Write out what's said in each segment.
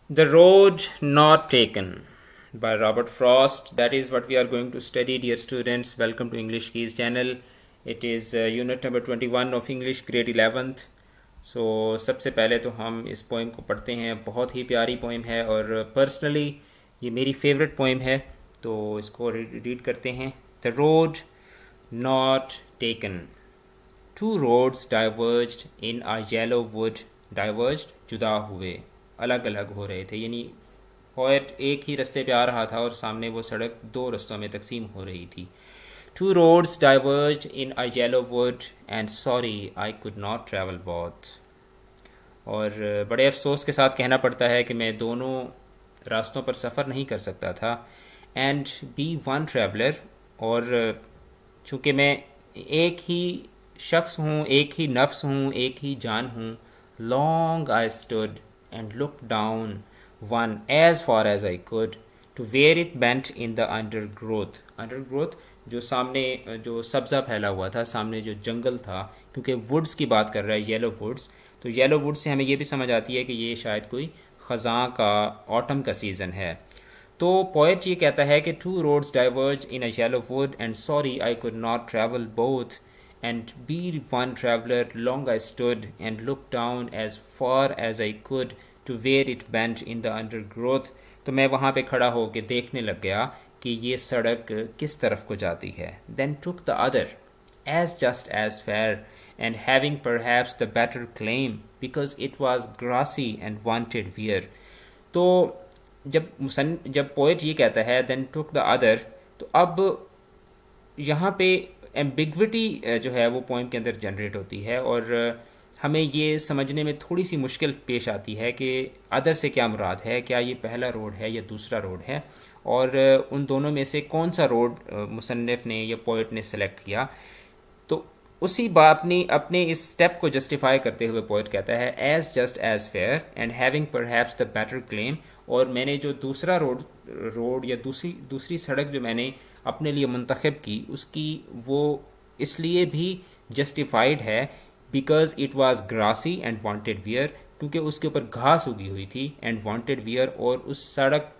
The Road Not Taken by Robert Frost. That is what we are going to study, dear students. Welcome to English Keys channel. It is unit number 21 of English grade 11th. So सबसे पहले तो हम इस poem को पढ़ते हैं. बहुत ही प्यारी पोइम है और पर्सनली ये मेरी फेवरेट पोइम है, तो इसको रीड करते हैं. The Road Not Taken. Two roads diverged in a yellow wood. Diverged जुदा हुए, अलग अलग हो रहे थे. यानी पोएट एक ही रास्ते पे आ रहा था और सामने वो सड़क दो रास्तों में तकसीम हो रही थी. Two roads diverged in a yellow wood and sorry I could not travel both. और बड़े अफसोस के साथ कहना पड़ता है कि मैं दोनों रास्तों पर सफ़र नहीं कर सकता था. एंड बी वन ट्रैवलर, और चूँकि मैं एक ही शख्स हूँ, एक ही नफ्स हूँ, एक ही जान हूँ. Long I stood and looked down one as far as I could to where it bent in the undergrowth. Undergrowth जो सामने जो सब्ज़ा फैला हुआ था, सामने जो जंगल था, क्योंकि वुड्स की बात कर रहा है, येलो वुड्स. तो येलो वुड्स से हमें ये भी समझ आती है कि ये शायद कोई ख़ज़ां का ऑटम का सीज़न है. तो पोएट ये कहता है कि two roads diverge in a yellow wood and sorry I could not travel both. And be one traveler, long I stood and looked down as far as I could to where it bent in the undergrowth. तो मैं वहाँ पे खड़ा हो के देखने लग गया कि ये सड़क किस तरफ को जाती है. Then took the other, as just as fair, and having perhaps the better claim, because it was grassy and wanted wear. तो जब पोएट ये कहता है then took the other, तो अब यहाँ पे एम्बिग्विटी जो है वो पोइम के अंदर जनरेट होती है और हमें ये समझने में थोड़ी सी मुश्किल पेश आती है कि अदर से क्या मुराद है. क्या ये पहला रोड है या दूसरा रोड है, और उन दोनों में से कौन सा रोड मुसन्निफ ने या पोइट ने सेलेक्ट किया. तो उसी बात ने अपने इस स्टेप को जस्टिफाई करते हुए पोइट कहता है as just as fair and having perhaps the better claim. और मैंने जो दूसरा रोड या दूसरी सड़क जो मैंने अपने लिए मुंतखब की, उसकी वो इसलिए भी जस्टिफाइड है because it was grassy and wanted wear, क्योंकि उसके ऊपर घास उगी हुई थी, एंड वांटेड वियर, और उस सड़क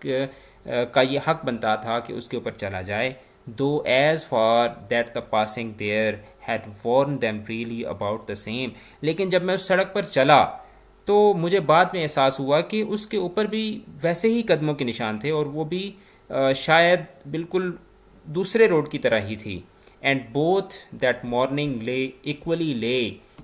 का ये हक बनता था कि उसके ऊपर चला जाए. Though as for that the passing there had worn them really about the same. लेकिन जब मैं उस सड़क पर चला तो मुझे बाद में एहसास हुआ कि उसके ऊपर भी वैसे ही कदमों के निशान थे, और वो भी शायद बिल्कुल दूसरे रोड की तरह ही थी. And both that morning lay equally lay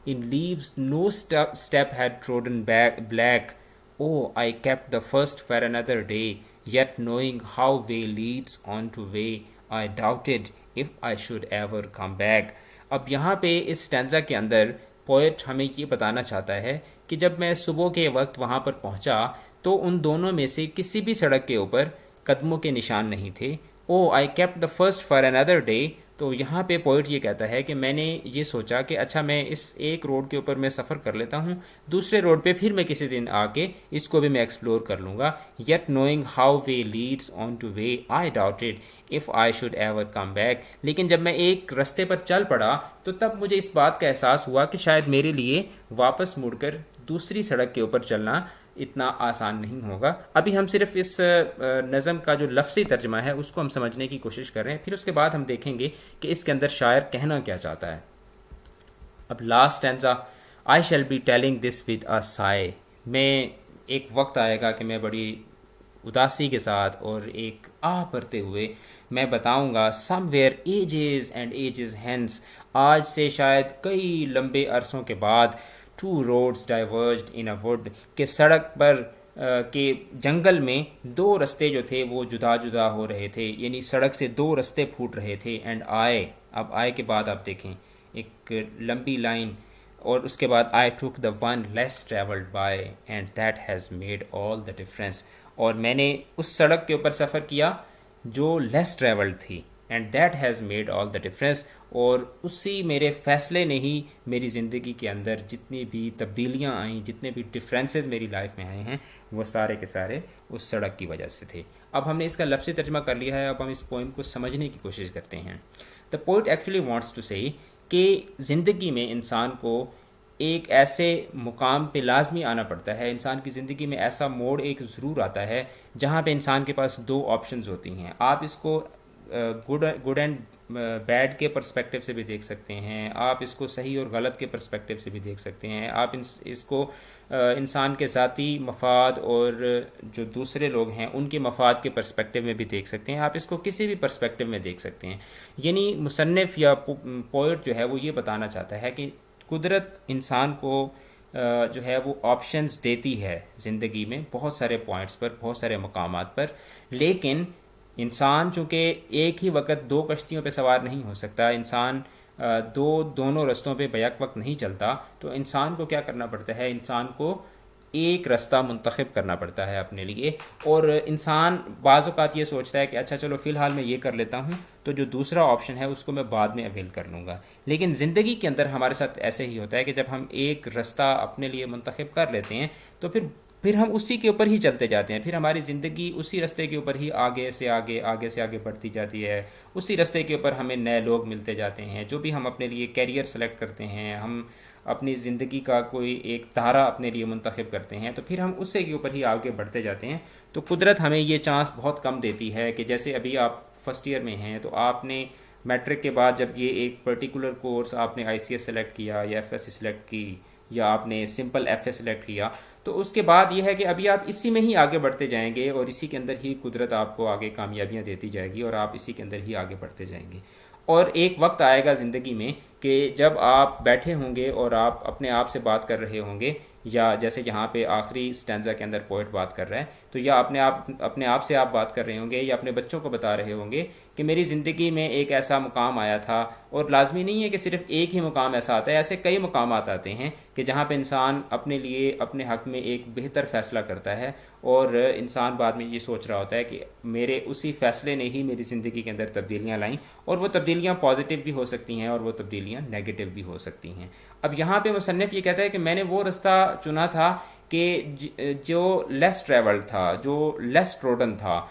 in leaves no step had trodden black. Oh I kept the first for another day yet knowing how way leads on to way I doubted if I should ever come back. अब यहाँ पे इस stanza के अंदर poet हमें ये बताना चाहता है कि जब मैं सुबह के वक्त वहाँ पर पहुँचा तो उन दोनों में से किसी भी सड़क के ऊपर कदमों के निशान नहीं थे. Oh I kept the first for another day. तो यहाँ पे पोइट ये कहता है कि मैंने ये सोचा कि अच्छा मैं इस एक रोड के ऊपर मैं सफ़र कर लेता हूँ, दूसरे रोड पे फिर मैं किसी दिन आके इसको भी मैं एक्सप्लोर कर लूँगा. Yet knowing how way leads on to way I doubted if I should ever come back. लेकिन जब मैं एक रास्ते पर चल पड़ा तो तब मुझे इस बात का एहसास हुआ कि शायद मेरे लिए वापस मुड़कर दूसरी सड़क के ऊपर चलना इतना आसान नहीं होगा. अभी हम सिर्फ इस नज़म का जो लफ्ज़ी तर्जमा है उसको हम समझने की कोशिश कर रहे हैं, फिर उसके बाद हम देखेंगे कि इसके अंदर शायर कहना क्या चाहता है. अब last stanza, I shall be telling this with a Sai. मैं एक वक्त आएगा कि मैं बड़ी उदासी के साथ और एक आह भरते हुए मैं बताऊंगा. Somewhere ages and ages hence, आज से शायद कई लंबे अरसों के बाद. Two roads diverged in a wood, के सड़क पर के जंगल में दो रास्ते जो थे वो जुदा जुदा हो रहे थे, यानी सड़क से दो रास्ते फूट रहे थे. एंड आए, अब आए के बाद आप देखें एक लंबी लाइन, और उसके बाद I took the one less travelled by and that has made all the difference. और मैंने उस सड़क के ऊपर सफ़र किया जो लेस ट्रेवल्ड थी, and that has made all the difference. और उसी मेरे फ़ैसले ने ही मेरी ज़िंदगी के अंदर जितनी भी तब्दीलियाँ आईं, जितने भी डिफरेंसेस मेरी लाइफ में आए हैं, वो सारे के सारे उस सड़क की वजह से थे. अब हमने इसका लफ्ज़ी तर्जमा कर लिया है, अब हम इस पोइम को समझने की कोशिश करते हैं. The poet actually wants to say कि ज़िंदगी में इंसान को ایک ایسے مقام پہ لازمی آنا پڑتا ہے، انسان کی زندگی میں ایسا موڑ ایک ضرور آتا ہے جہاں پہ انسان کے پاس دو آپشنز ہوتی ہیں. آپ اس کو گڈ اینڈ بیڈ کے پرسپیکٹیو سے بھی دیکھ سکتے ہیں، آپ اس کو صحیح اور غلط کے پرسپیکٹیو سے بھی دیکھ سکتے ہیں، آپ اس کو انسان کے ذاتی مفاد اور جو دوسرے لوگ ہیں ان کے مفاد کے پرسپیکٹیو میں بھی دیکھ سکتے ہیں، آپ اس کو کسی بھی پرسپیکٹیو میں دیکھ سکتے ہیں. یعنی مصنف یا پوئٹ جو ہے وہ یہ بتانا چاہتا ہے کہ قدرت انسان کو جو ہے وہ آپشنز دیتی ہے زندگی میں بہت سارے پوائنٹس پر، بہت سارے مقامات پر، لیکن انسان چونکہ ایک ہی وقت دو کشتیوں پہ سوار نہیں ہو سکتا، انسان دونوں رستوں پہ بیک وقت نہیں چلتا، تو انسان کو کیا کرنا پڑتا ہے، انسان کو ایک رستہ منتخب کرنا پڑتا ہے اپنے لیے. اور انسان بعض اوقات یہ سوچتا ہے کہ اچھا چلو فی الحال میں یہ کر لیتا ہوں تو جو دوسرا آپشن ہے اس کو میں بعد میں اویل کر لوں گا. لیکن زندگی کے اندر ہمارے ساتھ ایسے ہی ہوتا ہے کہ جب ہم ایک رستہ اپنے لیے منتخب کر لیتے ہیں تو پھر ہم اسی کے اوپر ہی چلتے جاتے ہیں، پھر ہماری زندگی اسی رستے کے اوپر ہی آگے سے آگے بڑھتی جاتی ہے، اسی رستے کے اوپر ہمیں نئے لوگ ملتے جاتے ہیں. جو بھی ہم اپنے لیے کیریئر سلیکٹ کرتے ہیں، ہم اپنی زندگی کا کوئی ایک دھارا اپنے لیے منتخب کرتے ہیں تو پھر ہم اسی کے اوپر ہی آگے بڑھتے جاتے ہیں. تو قدرت ہمیں یہ چانس بہت کم دیتی ہے کہ جیسے ابھی آپ فرسٹ ایئر میں ہیں تو آپ نے میٹرک کے بعد جب یہ ایک پرٹیکولر کورس آپ نے آئی سی ایس سلیکٹ کیا یا ایف ایس سی سلیکٹ کی یا آپ نے سمپل ایف اے سلیکٹ کیا، تو اس کے بعد یہ ہے کہ ابھی آپ اسی میں ہی آگے بڑھتے جائیں گے اور اسی کے اندر ہی قدرت آپ کو آگے کامیابیاں دیتی جائے گی اور آپ اسی کے اندر ہی آگے بڑھتے جائیں گے. اور ایک وقت آئے گا زندگی میں کہ جب آپ بیٹھے ہوں گے اور آپ اپنے آپ سے بات کر رہے ہوں گے، یا جیسے یہاں پہ آخری سٹینزا کے اندر پوئٹ بات کر رہا ہے، تو یا اپنے آپ سے آپ بات کر رہے ہوں گے یا اپنے بچوں کو بتا رہے ہوں گے کہ میری زندگی میں ایک ایسا مقام آیا تھا. اور لازمی نہیں ہے کہ صرف ایک ہی مقام ایسا آتا ہے، ایسے کئی مقامات آتے ہیں کہ جہاں پہ انسان اپنے لیے اپنے حق میں ایک بہتر فیصلہ کرتا ہے اور انسان بعد میں یہ سوچ رہا ہوتا ہے کہ میرے اسی فیصلے نے ہی میری زندگی کے اندر تبدیلیاں لائیں، اور وہ تبدیلیاں پازیٹیو بھی ہو سکتی ہیں اور وہ تبدیلیاں نیگیٹو بھی ہو سکتی ہیں. اب یہاں پہ مصنف یہ کہتا ہے کہ میں نے وہ رستہ چنا تھا کہ جو لیس ٹریولڈ تھا، جو لیس ٹروڈن تھا،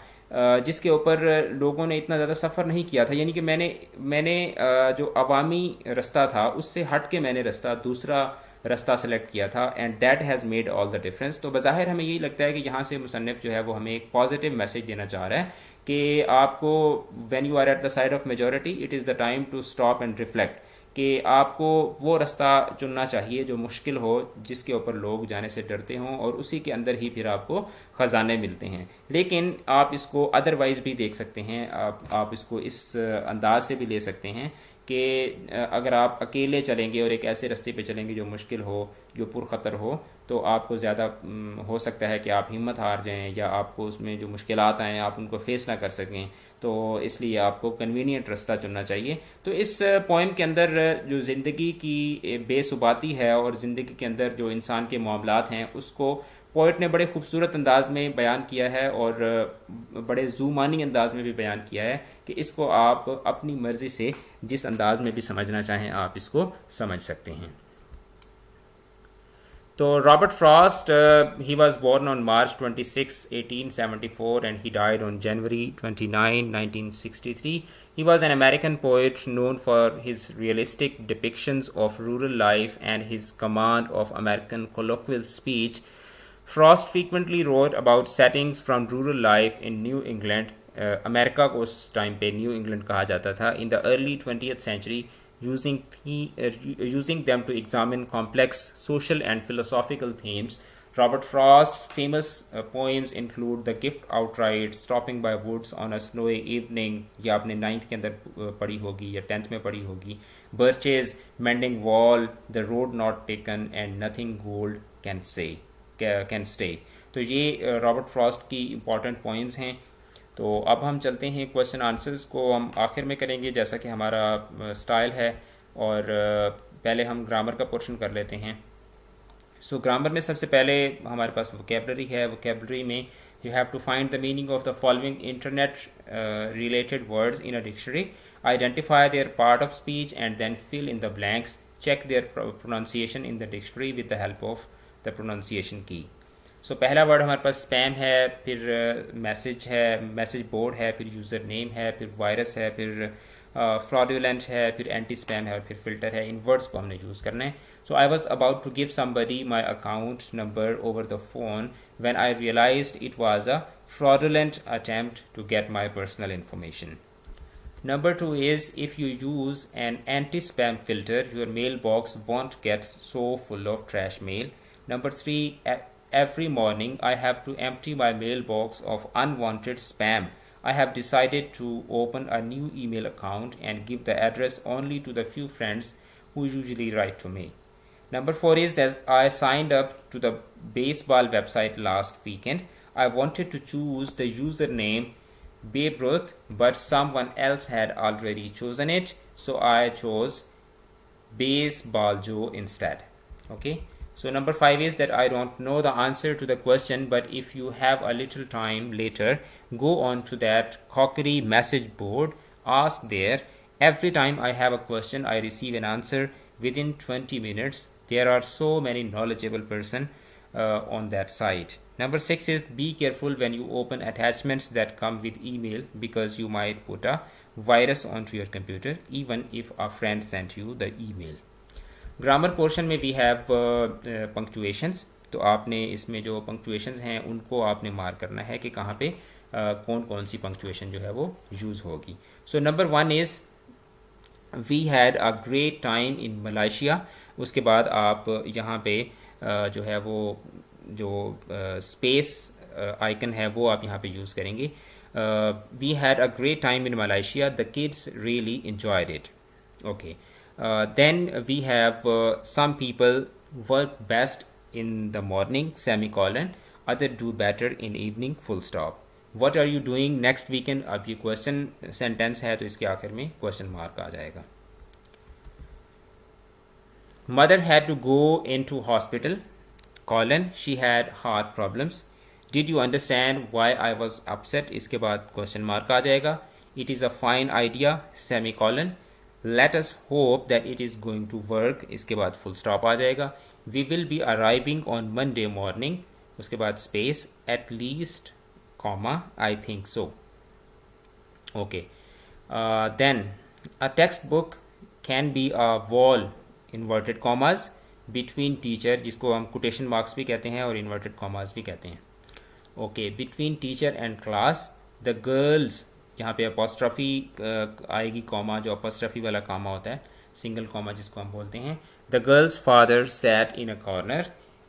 جس کے اوپر لوگوں نے اتنا زیادہ سفر نہیں کیا تھا. یعنی کہ میں نے جو عوامی رستہ تھا اس سے ہٹ کے میں نے دوسرا رستہ سلیکٹ کیا تھا، and that has made all the difference. تو بظاہر ہمیں یہی لگتا ہے کہ یہاں سے مصنف جو ہے وہ ہمیں ایک پازیٹیو میسیج دینا چاہ رہا ہے کہ آپ کو when you are at the side of majority it is the time to stop and reflect, کہ آپ کو وہ رستہ چننا چاہیے جو مشکل ہو، جس کے اوپر لوگ جانے سے ڈرتے ہوں، اور اسی کے اندر ہی پھر آپ کو خزانے ملتے ہیں. لیکن آپ اس کو ادروائز بھی دیکھ سکتے ہیں، آپ اس کو اس انداز سے بھی لے سکتے ہیں کہ اگر آپ اکیلے چلیں گے اور ایک ایسے رستے پہ چلیں گے جو مشکل ہو، جو پرخطر ہو، تو آپ کو زیادہ ہو سکتا ہے کہ آپ ہمت ہار جائیں یا آپ کو اس میں جو مشکلات آئیں آپ ان کو فیس نہ کر سکیں. تو اس لیے آپ کو کنوینئنٹ رستہ چننا چاہیے. تو اس پوئم کے اندر جو زندگی کی بے ثباتی ہے اور زندگی کے اندر جو انسان کے معاملات ہیں اس کو پوئٹ نے بڑے خوبصورت انداز میں بیان کیا ہے اور بڑے زومانی انداز میں بھی بیان کیا ہے کہ اس کو آپ اپنی مرضی سے جس انداز میں بھی سمجھنا چاہیں آپ اس کو سمجھ سکتے ہیں. تو Robert frost, he was born on March 26, 1874 and he died on January 29, 1963. He was an American poet known for his realistic depictions of rural life and his command of American colloquial speech. Frost frequently wrote about settings from rural life in New England. امریکہ کو اس time پہ new England کہا جاتا تھا. in the early 20th century, using them to examine complex social and philosophical themes. Robert Frost's famous poems include The Gift Outright, Stopping by Woods on a Snowy Evening, یا آپ نے 9th کے اندر پڑھی ہوگی یا 10th میں پڑھی ہوگی, Birches, Mending Wall, The Road Not Taken, and Nothing Gold Can Stay. تو یہ رابرٹ فراسٹ کی امپورٹنٹ پوئمز ہیں. تو اب ہم چلتے ہیں کویسچن آنسرز کو ہم آخر میں کریں گے جیسا کہ ہمارا سٹائل ہے, اور پہلے ہم گرامر کا پورشن کر لیتے ہیں. سو گرامر میں سب سے پہلے ہمارے پاس ووکیبلری ہے. ووکیبلری میں you have to find the meaning of the following internet related words in a dictionary, identify their part of speech and then fill in the blanks, check their pronunciation in the dictionary with the help of the pronunciation key. So پہلا word ہمارے پاس spam ہے, پھر message ہے, message board ہے, پھر user name ہے, پھر virus ہے, پھر فراڈولنٹ ہے, پھر اینٹی اسپیم ہے, اور پھر فلٹر ہے. ان ورڈس کو ہم نے یوز کرنا ہے. So I was about to give somebody my account number over the phone when I realized it was a fraudulent attempt to get my personal information. Number two is, if you use an anti-spam filter, your mailbox won't get so full of trash mail. Number three, every morning I have to empty my mailbox of unwanted spam. I have decided to open a new email account and give the address only to the few friends who usually write to me. Number four is that I signed up to the baseball website last weekend. I wanted to choose the username Babe Ruth, but someone else had already chosen it, so I chose Baseball Joe instead. Okay, so number five is that I don't know the answer to the question, but if you have a little time later, go on to that cockery message board, ask there. Every time I have a question, I receive an answer within 20 minutes. There are so many knowledgeable person on that site. Number six is, be careful when you open attachments that come with email, because you might put a virus onto your computer even if a friend sent you the email. Grammar portion में we have punctuations. तो आपने इसमें जो punctuations हैं उनको आपने mark करना है कि कहाँ पे कौन कौन सी पंक्चुएशन जो है वो यूज़ होगी. So number one is, we had a great time in Malaysia. उसके बाद आप यहाँ पे जो है वो जो स्पेस आइकन है वो आप यहाँ पे यूज़ करेंगे. We had a great time in Malaysia, the kids really enjoyed it. Okay. Then we have some people work best in the morning, semicolon, other do better in evening, full stop. What are you doing next weekend? अब ये question sentence है तो इसके आखिर में question mark आ जाएगा. Mother had to go into hospital, colon, she had heart problems. Did you understand why I was upset? इसके बाद क्वेश्चन मार्क आ जाएगा. It is a fine idea, semicolon. Let us hope that it is going to work. इसके बाद full stop आ जाएगा. We will be arriving on Monday morning. उसके बाद space, at least, comma, I think so. Okay. Then a textbook can be a wall, inverted commas, between teacher, जिसको हम quotation marks भी कहते हैं और inverted commas भी कहते हैं. Okay, between teacher and class, the girls, यहाँ पे apostrophe आएगी, कॉमा जो apostrophe वाला कॉमा होता है, सिंगल कॉमा जिसको हम बोलते हैं. The girl's father sat in a corner.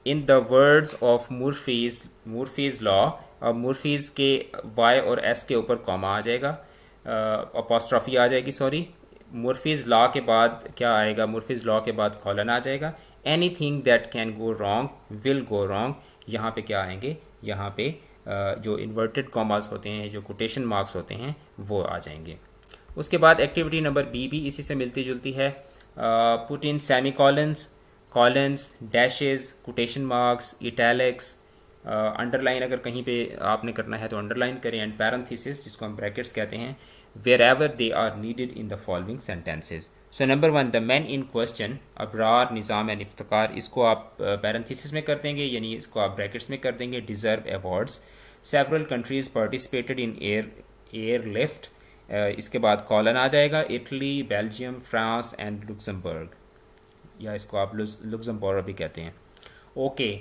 In the words of Murphy's law, अब Murphy's के Y और S के ऊपर कॉमा आ जाएगा, apostrophe आ जाएगी, सॉरी. Murphy's law के बाद क्या आएगा? Murphy's law के बाद कॉलन आ जाएगा. Anything that can go wrong will go wrong. यहाँ पे क्या आएंगे? यहाँ पे जो इन्वर्टेड कॉमास होते हैं, जो कोटेशन मार्क्स होते हैं, वो आ जाएंगे. उसके बाद एक्टिविटी नंबर बी भी इसी से मिलती जुलती है. Put in semi colons, colons, dashes, quotation marks, italics, underline अगर कहीं पे आपने करना है तो अंडरलाइन करें, एंड पैरेंथेसिस जिसको हम ब्रैकेट्स कहते हैं, wherever they are needed in the following sentences. So number one, the men in question, Abrar, Nizam and Iftikhar, इसको आप पैरेंथेसिस में कर देंगे, यानी इसको आप ब्रैकेट्स में कर देंगे. Deserve awards. Several countries participated in airlift, इसके बाद कॉलन आ जाएगा. Italy, Belgium, France and Luxembourg, या इसको आप लुक्समबर्ग भी कहते हैं. Okay.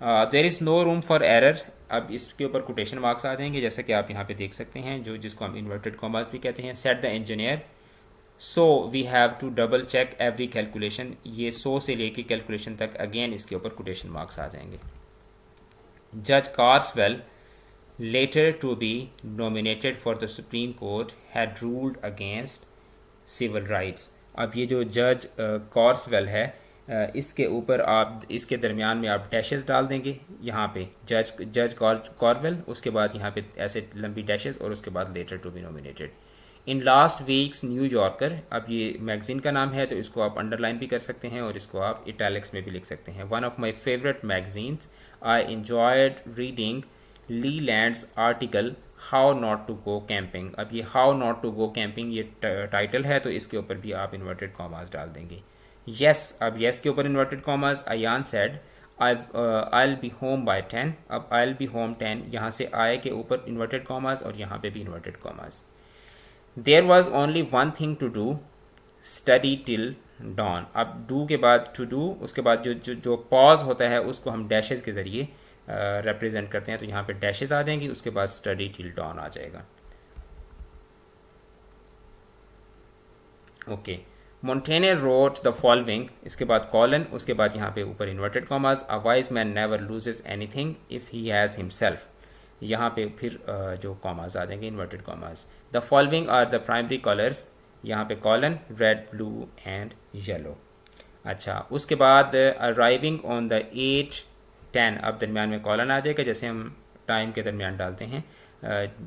There is no room for error. अब इसके ऊपर कोटेशन मार्क्स आ जाएंगे, जैसा कि आप यहाँ पे देख सकते हैं, जो जिसको हम इन्वर्टेड कॉमास भी कहते हैं. Said the engineer, so we have to double check every calculation. ये सो से लेके कैलकुलेशन तक अगेन इसके ऊपर कोटेशन मार्क्स आ जाएंगे. जज कार्सवेल, later to be nominated for the Supreme Court, had ruled against civil rights. अब ये जो जज कॉर्सवेल है, इसके ऊपर आप इसके दरमियान में आप डैशेस डाल देंगे. यहाँ पे जज कॉर्वेल, उसके बाद यहाँ पे ऐसे लंबी डैशेस और उसके बाद later to be nominated. In last weeks New Yorker, अब ये मैगज़ीन का नाम है तो इसको आप अंडरलाइन भी कर सकते हैं और इसको आप इटैलिक्स में भी लिख सकते हैं. One of my favourite magazines, I enjoyed reading Lee Lands article how not to go camping. अब ये how not to go camping ये टाइटल है तो इसके ऊपर भी आप इन्वर्टेड कॉमास डाल देंगे. यस, अब यस के ऊपर inverted commas. Ayan said I'll be home by 10. अब I'll be home 10, यहाँ से I के ऊपर इन्वर्टेड कॉमास और यहाँ पे भी inverted commas. There was only one thing to do, study till dawn. اب do کے بعد to do, اس کے بعد جو pause ہوتا ہے اس کو ہم ڈیشز کے ذریعے ریپرزینٹ کرتے ہیں, تو یہاں پہ ڈیشز آ جائیں گی, اس کے بعد study till dawn آ جائے گا. Okay, Montaigne wrote the following, اس کے بعد کالن, اس کے بعد یہاں پہ اوپر inverted commas, a wise man never loses anything if he has himself, یہاں پہ پھر جو کاماز آ جائیں گے inverted commas. the following are the primary colors, یہاں پہ colon, red, blue and yellow. اچھا, اس کے بعد arriving on the 8:10, اب درمیان میں کالن آ جائے گا, جیسے ہم ٹائم کے درمیان ڈالتے ہیں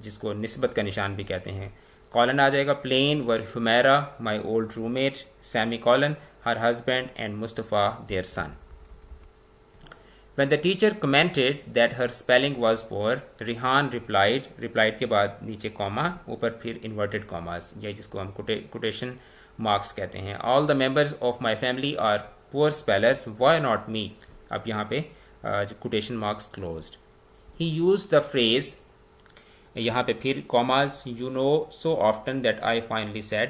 جس کو نسبت کا نشان بھی کہتے ہیں. کالن آ جائے گا, plain were Humaira my old roommate, semi colon her husband and Mustafa their son. When the teacher commented that her spelling was poor, Rihan replied کے بعد نیچے کاما, اوپر پھر inverted commas, یہ جس کو ہم quotation marks کہتے ہیں. all the members of my family are poor spellers, why not me, اب یہاں پہ quotation marks closed. He used the phrase, یہاں پہ پھر commas, you know so often that I finally said,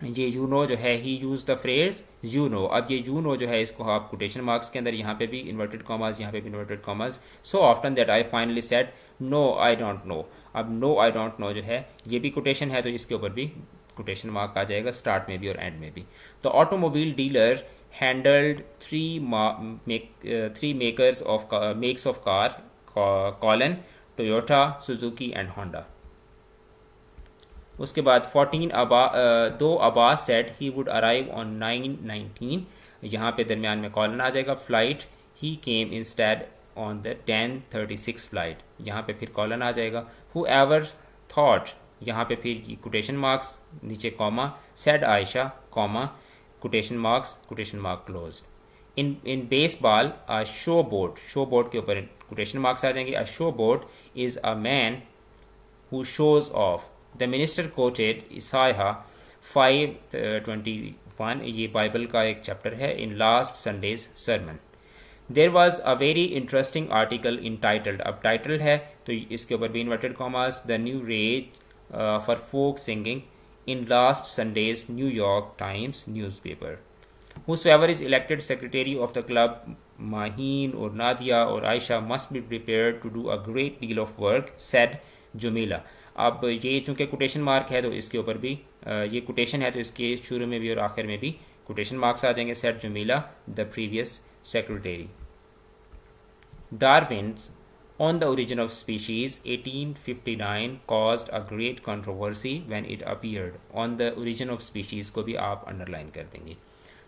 یہ you know جو ہے he used the phrase you know, اب یہ you know جو ہے اس کو آپ کوٹیشن مارکس کے اندر یہاں پہ بھی انورٹڈ کاماز, یہاں پہ بھی inverted commas, so often that I finally said no I don't know, اب no I don't know جو ہے یہ بھی کوٹیشن ہے, تو اس کے اوپر بھی کوٹیشن مارک آ جائے گا, اسٹارٹ میں بھی اور اینڈ میں بھی. تو automobile dealer handled three makes of car, colon Toyota, Suzuki and Honda. اس کے بعد 14 دو Abbas said he would arrive on 9:19, یہاں پہ درمیان میں کالن آ جائے گا. Flight he came instead on the 10:36 flight, یہاں پہ پھر کالن آ جائے گا. ہو ایور تھاٹ, یہاں پہ پھر کوٹیشن مارکس, نیچے کاما, سیڈ عائشہ, کاما, کوٹیشن مارک کلوزڈ. ان بیس بال شو بورڈ کے اوپر کوٹیشن مارکس آ جائیں گے. شو board is a man who shows off. The minister quoted Isaiah 5:21, یہ بائبل کا ایک چیپٹر ہے, in last Sunday's sermon. There was a very interesting article entitled, اب title ہے تو اس کے اوپر بھی inverted commas, the new rage for folk singing in last Sunday's New York Times newspaper. Whosoever is elected secretary of the club, Maheen or Nadia or Aisha, must be prepared to do a great deal of work, said Jamila. اب یہ چونکہ quotation mark ہے تو اس کے اوپر بھی یہ quotation ہے تو اس کے شروع میں بھی اور آخر میں بھی کوٹیشن مارکس آ جائیں گے. said Jamila, the previous secretary. Darwin's On the Origin of Species 1859 caused a great controversy when it appeared. On the Origin of Species کو بھی آپ انڈرلائن کر دیں گے.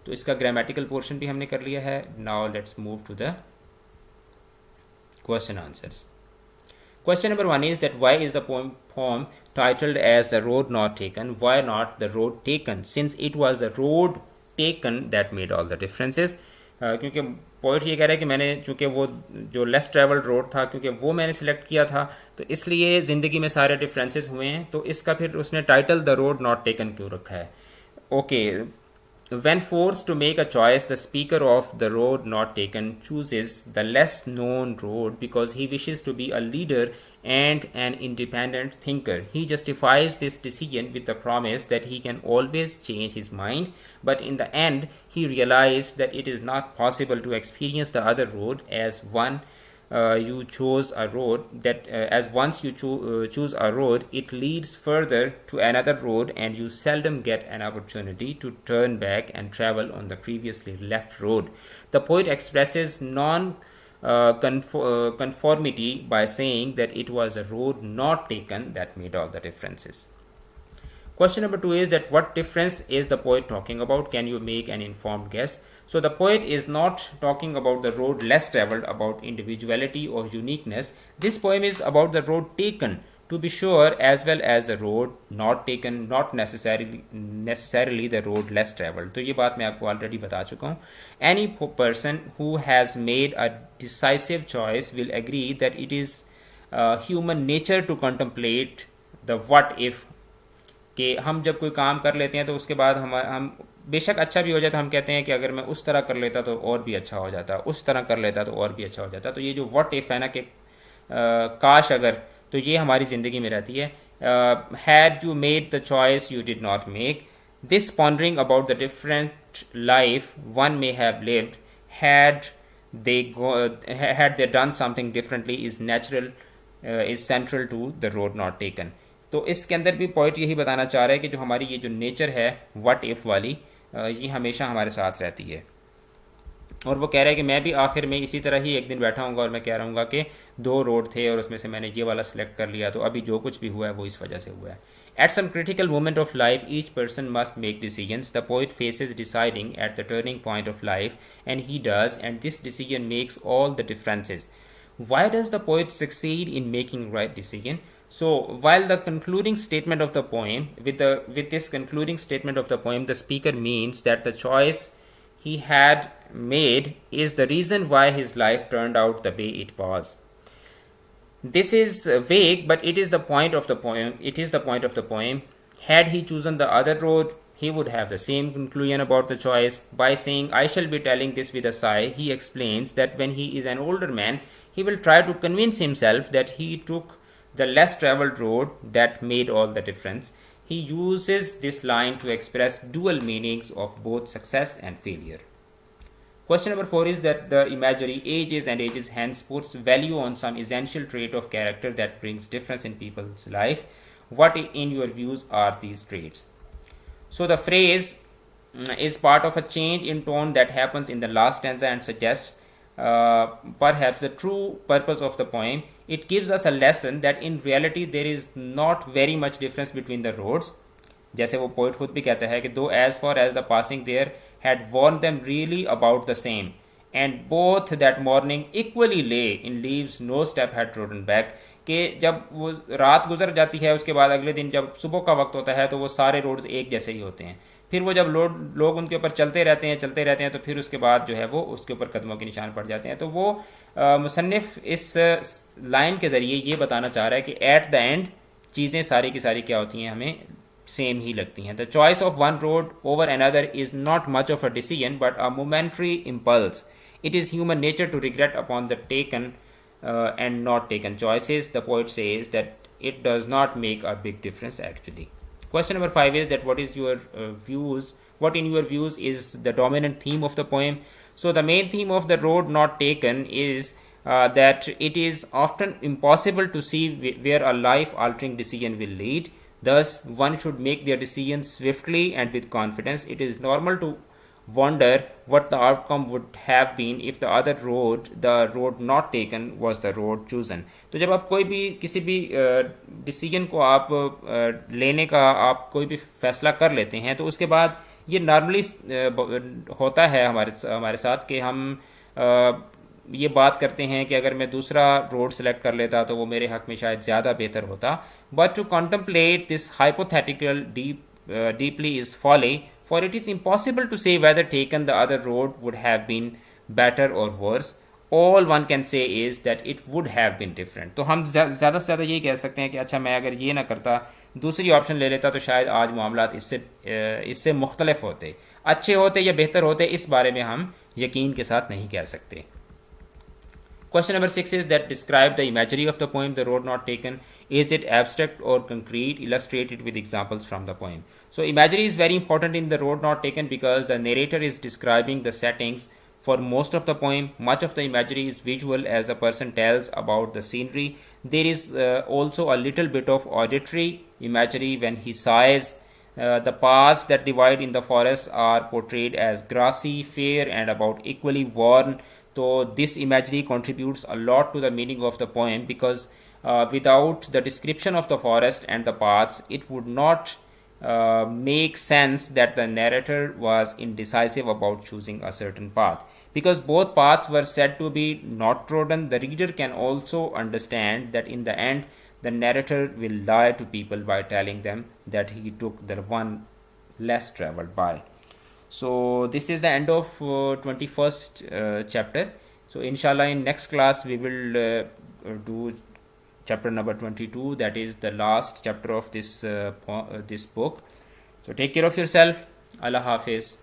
تو اس کا گرامیٹیکل پورشن بھی ہم نے کر لیا ہے. Now let's move to the question answers. Question number 1 is that why is the poem titled as The Road Not Taken? Why not The Road Taken? Since it was the road taken that made all the differences. کیونکہ poet یہ کہہ رہا ہے کہ میں نے چونکہ وہ جو لیس ٹریولڈ روڈ تھا کیونکہ وہ میں نے سلیکٹ کیا تھا تو اس لیے زندگی میں سارے ڈفرینسز ہوئے ہیں, تو اس کا پھر اس نے title the road not taken کیوں رکھا ہے. Okay, when forced to make a choice, the speaker of The Road Not Taken chooses the less known road because he wishes to be a leader and an independent thinker. He justifies this decision with the promise that he can always change his mind, but in the end he realized that it is not possible to experience the other road as you chose a road that as once you choose a road, it leads further to another road and you seldom get an opportunity to turn back and travel on the previously left road. The poet expresses conformity by saying that it was a road not taken that made all the differences. Question number 2 is that what difference is the poet talking about? Can you make an informed guess? So the poet is not talking about the road less traveled, about individuality or uniqueness. This poem is about the road taken, to be sure, as well as the road not taken, not necessarily the road less traveled. تو یہ بات میں آپ کو already بتا چکا ہوں. Any person who has made a decisive choice will agree that it is human nature to contemplate the what if. کہ ہم جب کوئی کام کر لیتے ہیں تو اس کے بعد ہم بے شک اچھا بھی ہو جاتا, ہم کہتے ہیں کہ اگر میں اس طرح کر لیتا تو اور بھی اچھا ہو جاتا, اس طرح کر لیتا تو اور بھی اچھا ہو جاتا. تو یہ جو واٹ ایف ہے نا کہ کاش اگر, تو یہ ہماری زندگی میں رہتی ہے. Had you made the choice you did not make, This pondering about the different life one may have lived had had they done something differently is natural is central to the road not taken. तो इसके अंदर भी point यही बताना चाह रहा है कि जो हमारी ये जो नेचर है व्हाट इफ़ वाली ये हमेशा हमारे साथ रहती है। और वो कह रहा है कि मैं भी आखिर में इसी तरह ही एक दिन बैठा हूँगा और मैं कह रहा हूँगा कि दो रोड थे और उसमें से मैंने ये वाला सिलेक्ट कर लिया, तो अभी जो कुछ भी हुआ है वो इस वजह से हुआ है। At some critical moment of life each person must make decisions, the poet faces deciding at the turning point of life and he does, and this decision makes all the differences. Why does the poet succeed in making right decision? So while the concluding statement of the poem, with this concluding statement of the poem, the speaker means that the choice he had made is the reason why his life turned out the way it was. This is vague, but it is the point of the poem. It is the point of the poem. Had he chosen the other road, he would have the same conclusion about the choice. By saying, I shall be telling this with a sigh, he explains that when he is an older man, he will try to convince himself that he took the less traveled road that made all the difference. He uses this line to express dual meanings of both success and failure. Question number 4 is that the imagery ages and ages hence puts value on some essential trait of character that brings difference in people's life. What in your views are these traits? So the phrase is part of a change in tone that happens in the last stanza and suggests perhaps the true purpose of the poem. It gives us a lesson that in reality there is not very much difference between the roads. जैसे वो poet खुद भी कहता है कि दो as far as the passing there had warned them really about the same, and both that morning equally lay in leaves no step had trodden back. कि जब वो रात गुजर जाती है उसके बाद अगले दिन जब सुबह का वक्त होता है तो वो सारे रोड्स एक जैसे ही होते हैं। फिर वो जब लोग उनके ऊपर चलते रहते हैं तो फिर उसके बाद जो है वो उसके ऊपर कदमों के निशान पड़ जाते हैं। तो वो मुसन्निफ इस लाइन के ज़रिए ये बताना चाह रहा है कि एट द एंड चीज़ें सारी की सारी क्या होती हैं, हमें सेम ही लगती हैं। The choice of one road over another is not much of a decision but a momentary impulse. It is human nature to regret upon the taken and not taken choices. The poet says that it does not make a big difference actually. Question number 5 is that what in your views is the dominant theme of the poem? So the main theme of the road not taken is that it is often impossible to see where a life altering decision will lead. Thus one should make their decisions swiftly and with confidence. It is normal to wonder what the outcome would have been if the road not taken was the road chosen. तो जब आप कोई भी किसी भी decision को आप लेने का आप कोई भी फैसला कर लेते हैं तो उसके बाद ये नॉर्मली होता है हमारे साथ कि हम ये बात करते हैं कि अगर मैं दूसरा रोड सेलेक्ट कर लेता तो वो मेरे हक में शायद ज़्यादा बेहतर होता. But to contemplate this hypothetical deeply is folly, for it is impossible to say whether taken the other road would have been better or worse. All one can say is that it would have been different. तो हम ज़्यादा से ज़्यादा यही कह सकते हैं कि अच्छा मैं अगर ये ना करता दूसरी ऑप्शन ले लेता तो शायद आज मामलात इससे मुख्तलिफ होते, अच्छे होते या बेहतर होते, इस बारे में हम यकीन के साथ नहीं कह सकते. Question number 6 is that describe the imagery of the poem The Road Not Taken. Is it abstract or concrete? Illustrate it with examples from the poem. So imagery is very important in The Road Not Taken because the narrator is describing the settings for most of the poem. Much of the imagery is visual as a person tells about the scenery. There is also a little bit of auditory imagery when he sighs. The paths that divide in the forest are portrayed as grassy, fair, and about equally worn. So this imagery contributes a lot to the meaning of the poem because without the description of the forest and the paths, it would not make sense that the narrator was indecisive about choosing a certain path. Because both paths were said to be not trodden, the reader can also understand that in the end, the narrator will lie to people by telling them that he took the one less traveled by. So this is the end of 21st chapter. So inshallah in next class we will do chapter number 22, that is the last chapter of this book. So take care of yourself. Allah Hafiz.